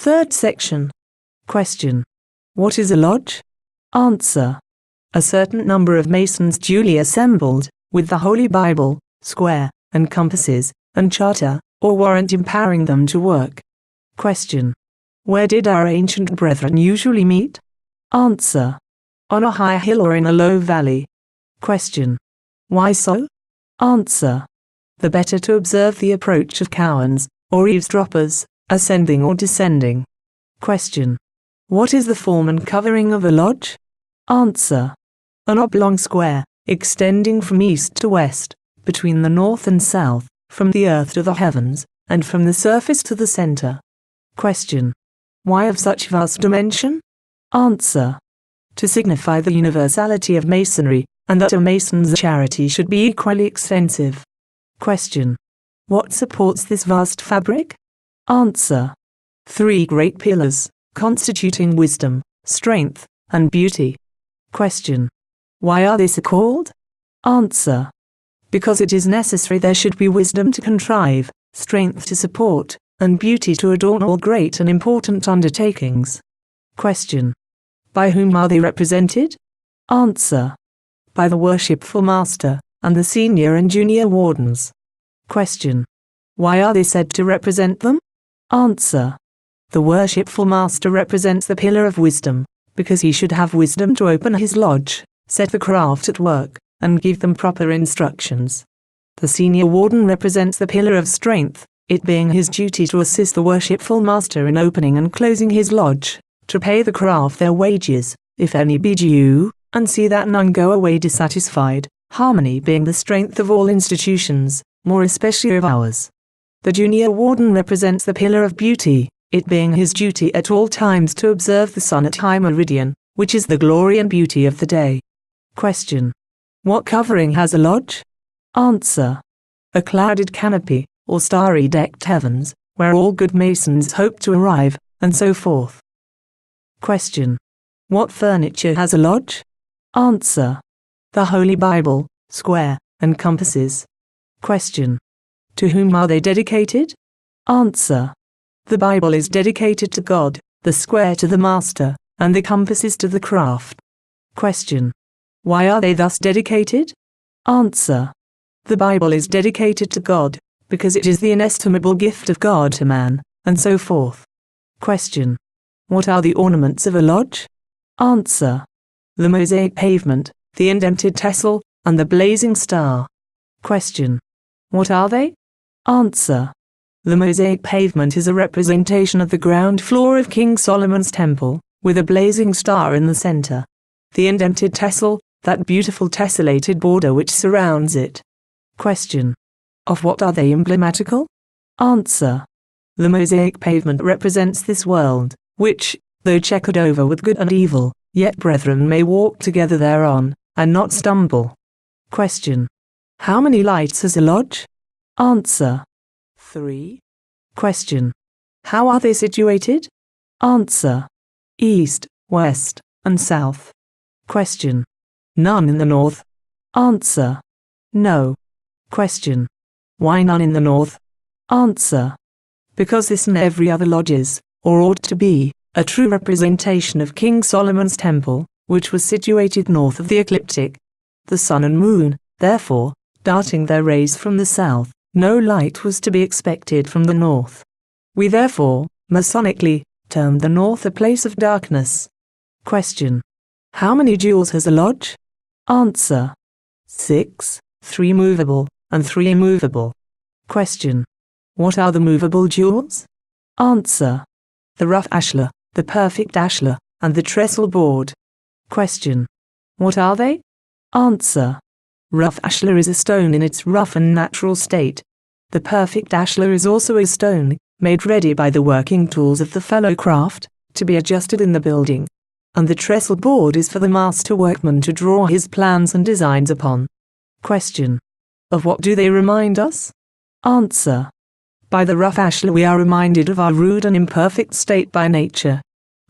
Third section. Question. What is a lodge? Answer. A certain number of Masons duly assembled, with the Holy Bible, square, and compasses, and charter, or warrant empowering them to work. Question. Where did our ancient brethren usually meet? Answer. On a high hill or in a low valley. Question. Why so? Answer. The better to observe the approach of cowans, or eavesdroppers, ascending or descending. Question. What is the form and covering of a lodge? Answer. An oblong square, extending from east to west, between the north and south, from the earth to the heavens, and from the surface to the center. Question. Why of such vast dimension? Answer. To signify the universality of Masonry, and that a Mason's charity should be equally extensive. Question. What supports this vast fabric? Answer. 3 great pillars, constituting wisdom, strength, and beauty. Question. Why are they so called? Answer. Because it is necessary there should be wisdom to contrive, strength to support, and beauty to adorn all great and important undertakings. Question. By whom are they represented? Answer. By the worshipful master, and the senior and junior wardens. Question. Why are they said to represent them? Answer. The worshipful master represents the pillar of wisdom, because he should have wisdom to open his lodge, set the craft at work, and give them proper instructions. The senior warden represents the pillar of strength, it being his duty to assist the worshipful master in opening and closing his lodge, to pay the craft their wages, if any be due, and see that none go away dissatisfied, harmony being the strength of all institutions, more especially of ours. The junior warden represents the pillar of beauty, it being his duty at all times to observe the sun at high meridian, which is the glory and beauty of the day. Question. What covering has a lodge? Answer. A clouded canopy, or starry decked heavens, where all good Masons hope to arrive, and so forth. Question. What furniture has a lodge? Answer. The Holy Bible, square, and compasses. Question. To whom are they dedicated? Answer. The Bible is dedicated to God, the square to the master, and the compasses to the craft. Question. Why are they thus dedicated? Answer. The Bible is dedicated to God, because it is the inestimable gift of God to man, and so forth. Question. What are the ornaments of a lodge? Answer. The mosaic pavement, the indented tessel, and the blazing star. Question. What are they? Answer. The mosaic pavement is a representation of the ground floor of King Solomon's temple, with a blazing star in the center. The indented tessel, that beautiful tessellated border which surrounds it. Question. Of what are they emblematical? Answer. The mosaic pavement represents this world, which, though checkered over with good and evil, yet brethren may walk together thereon, and not stumble. Question. How many lights has a lodge? Answer. 3. Question. How are they situated? Answer. East, west, and south. Question. None in the north. Answer. No. Question. Why none in the north? Answer. Because this and every other lodge is, or ought to be, a true representation of King Solomon's temple, which was situated north of the ecliptic. The sun and moon, therefore, darting their rays from the south, no light was to be expected from the north. We therefore, Masonically, term the north a place of darkness. Question. How many jewels has a lodge? Answer. 6, 3 movable, and 3 immovable. Question. What are the movable jewels? Answer. The rough ashlar, the perfect ashlar, and the trestle board. Question. What are they? Answer. Rough ashlar is a stone in its rough and natural state. The perfect ashlar is also a stone, made ready by the working tools of the fellow craft, to be adjusted in the building. And the trestle board is for the master workman to draw his plans and designs upon. Question. Of what do they remind us? Answer. By the rough ashlar we are reminded of our rude and imperfect state by nature.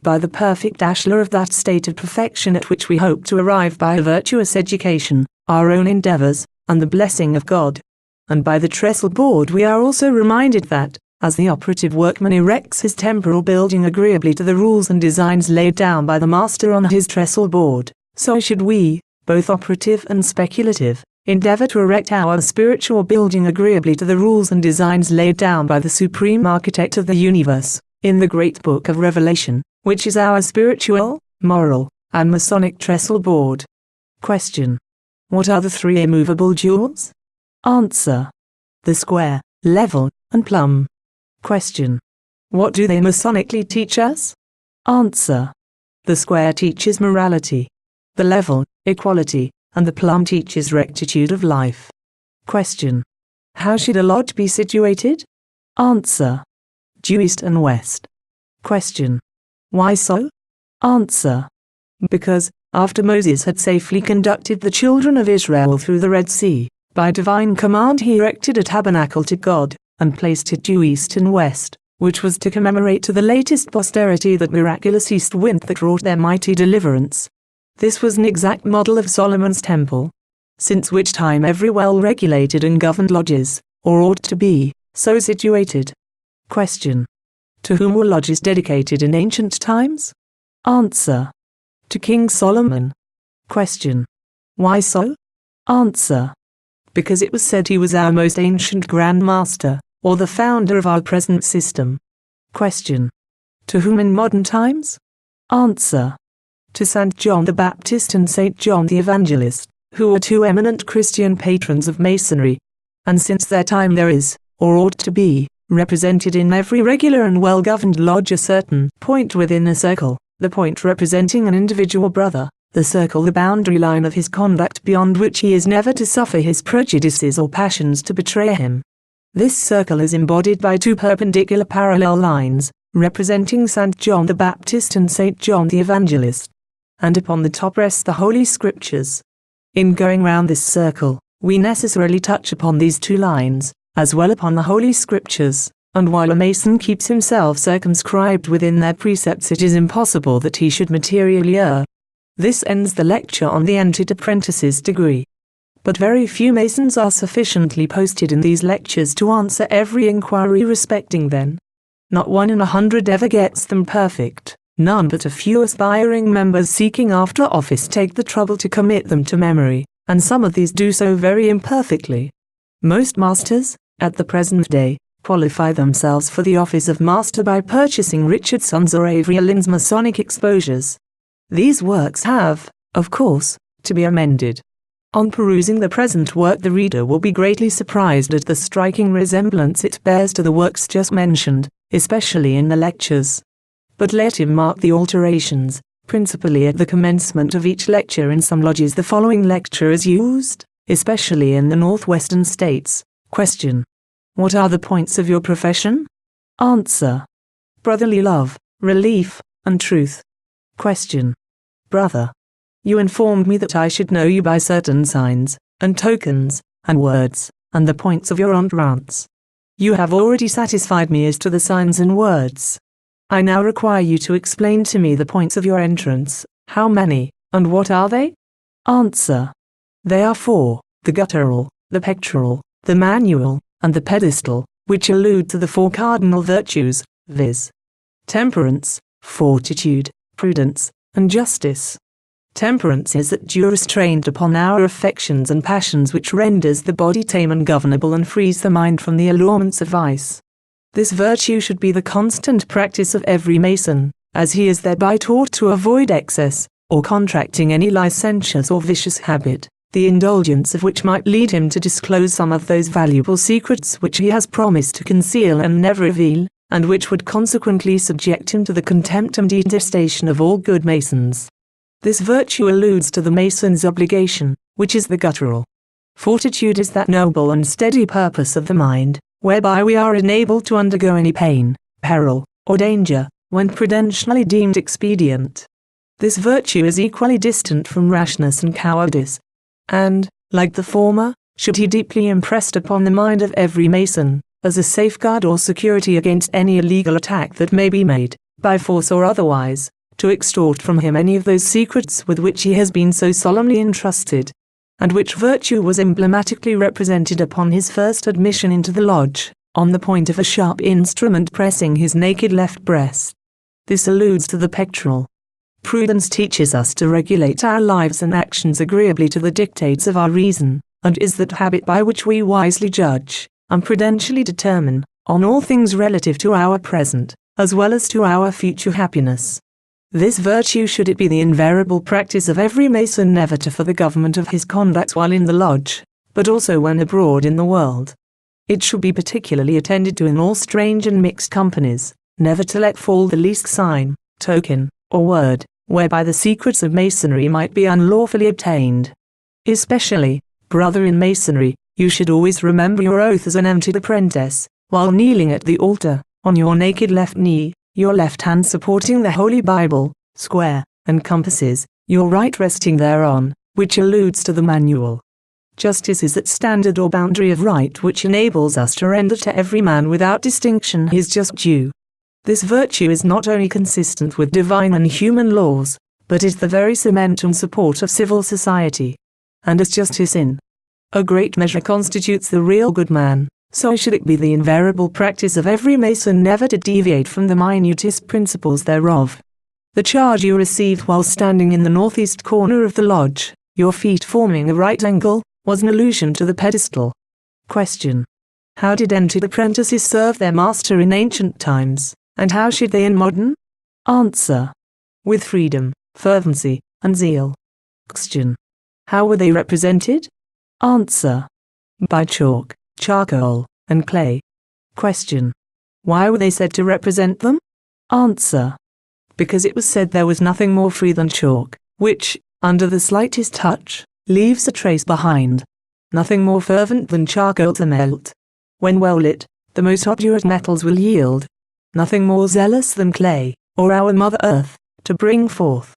By the perfect ashlar of that state of perfection at which we hope to arrive by a virtuous education, our own endeavors, and the blessing of God. And by the trestle board we are also reminded that, As the operative workman erects his temporal building agreeably to the rules and designs laid down by the master on his trestle board, so should we, both operative and speculative, endeavor to erect our spiritual building agreeably to the rules and designs laid down by the Supreme Architect of the universe, in the Great Book of Revelation, which is our spiritual, moral, and Masonic trestle board. Question. What are the three immovable jewels? Answer. The square, level, and plumb. Question. What do they Masonically teach us? Answer. The square teaches morality. The level, equality, and the plumb teaches rectitude of life. Question. How should a lodge be situated? Answer. Due east and west. Question. Why so? Answer. Because, after Moses had safely conducted the children of Israel through the Red Sea, by divine command he erected a tabernacle to God, and placed it due east and west, which was to commemorate to the latest posterity that miraculous east wind that wrought their mighty deliverance. This was an exact model of Solomon's temple, since which time every well-regulated and governed lodges, or ought to be, so situated. Question. To whom were lodges dedicated in ancient times? Answer. To King Solomon. Question. Why so? Answer. Because it was said he was our most ancient Grand Master, or the founder of our present system. Question. To whom in modern times? Answer. To St. John the Baptist and St. John the Evangelist, who were two eminent Christian patrons of Masonry. And since their time there is, or ought to be, represented in every regular and well-governed lodge a certain point within a circle, the point representing an individual brother, the circle the boundary line of his conduct beyond which he is never to suffer his prejudices or passions to betray him. This circle is embodied by two perpendicular parallel lines, representing St. John the Baptist and St. John the Evangelist. And upon the top rest the Holy Scriptures. In going round this circle, we necessarily touch upon these two lines, as well upon the Holy Scriptures, and while a Mason keeps himself circumscribed within their precepts it is impossible that he should materially err. This ends the lecture on the Entered Apprentice's Degree. But very few Masons are sufficiently posted in these lectures to answer every inquiry respecting them. Not 1 in 100 ever gets them perfect. None but a few aspiring members seeking after office take the trouble to commit them to memory, and some of these do so very imperfectly. Most masters, at the present day, qualify themselves for the office of master by purchasing Richardson's or Avery Allen's Masonic exposures. These works have, of course, to be amended. On perusing the present work the reader will be greatly surprised at the striking resemblance it bears to the works just mentioned, especially in the lectures. But let him mark the alterations, principally at the commencement of each lecture. In some lodges the following lecture is used, especially in the northwestern states. Question. What are the points of your profession? Answer. Brotherly love, relief, and truth. Question. Brother. You informed me that I should know you by certain signs, and tokens, and words, and the points of your entrance. You have already satisfied me as to the signs and words. I now require you to explain to me the points of your entrance. How many, and what are they? Answer. They are 4, the guttural, the pectoral, the manual, and the pedestal, which allude to the 4 cardinal virtues, viz. Temperance, fortitude, prudence, and justice. Temperance is that due restraint upon our affections and passions which renders the body tame and governable and frees the mind from the allurements of vice. This virtue should be the constant practice of every Mason, as he is thereby taught to avoid excess, or contracting any licentious or vicious habit, the indulgence of which might lead him to disclose some of those valuable secrets which he has promised to conceal and never reveal, and which would consequently subject him to the contempt and detestation of all good Masons. This virtue alludes to the Mason's obligation, which is the guttural. Fortitude is that noble and steady purpose of the mind, whereby we are enabled to undergo any pain, peril, or danger, when prudentially deemed expedient. This virtue is equally distant from rashness and cowardice, and, like the former, should be deeply impressed upon the mind of every Mason, as a safeguard or security against any illegal attack that may be made, by force or otherwise, to extort from him any of those secrets with which he has been so solemnly entrusted, and which virtue was emblematically represented upon his first admission into the lodge, on the point of a sharp instrument pressing his naked left breast. This alludes to the pectoral. Prudence teaches us to regulate our lives and actions agreeably to the dictates of our reason, and is that habit by which we wisely judge, and prudentially determine, on all things relative to our present, as well as to our future happiness. This virtue should it be the invariable practice of every Mason never to for the government of his conduct while in the lodge, but also when abroad in the world. It should be particularly attended to in all strange and mixed companies, never to let fall the least sign, token, or word, whereby the secrets of Masonry might be unlawfully obtained. Especially, brother in Masonry, you should always remember your oath as an entered apprentice, while kneeling at the altar, on your naked left knee, your left hand supporting the Holy Bible, square, and compasses, your right resting thereon, which alludes to the manual. Justice is that standard or boundary of right which enables us to render to every man without distinction his just due. This virtue is not only consistent with divine and human laws, but is the very cement and support of civil society. And as justice in a great measure constitutes the real good man, so should it be the invariable practice of every Mason never to deviate from the minutest principles thereof. The charge you received while standing in the northeast corner of the lodge, your feet forming a right angle, was an allusion to the pedestal. Question. How did entered apprentices serve their master in ancient times, and how should they in modern? Answer. With freedom, fervency, and zeal. Question. How were they represented? Answer. By chalk, charcoal, and clay. Question. Why were they said to represent them? Answer. Because it was said there was nothing more free than chalk, which, under the slightest touch, leaves a trace behind. Nothing more fervent than charcoal to melt. When well lit, the most obdurate metals will yield. Nothing more zealous than clay, or our Mother Earth, to bring forth.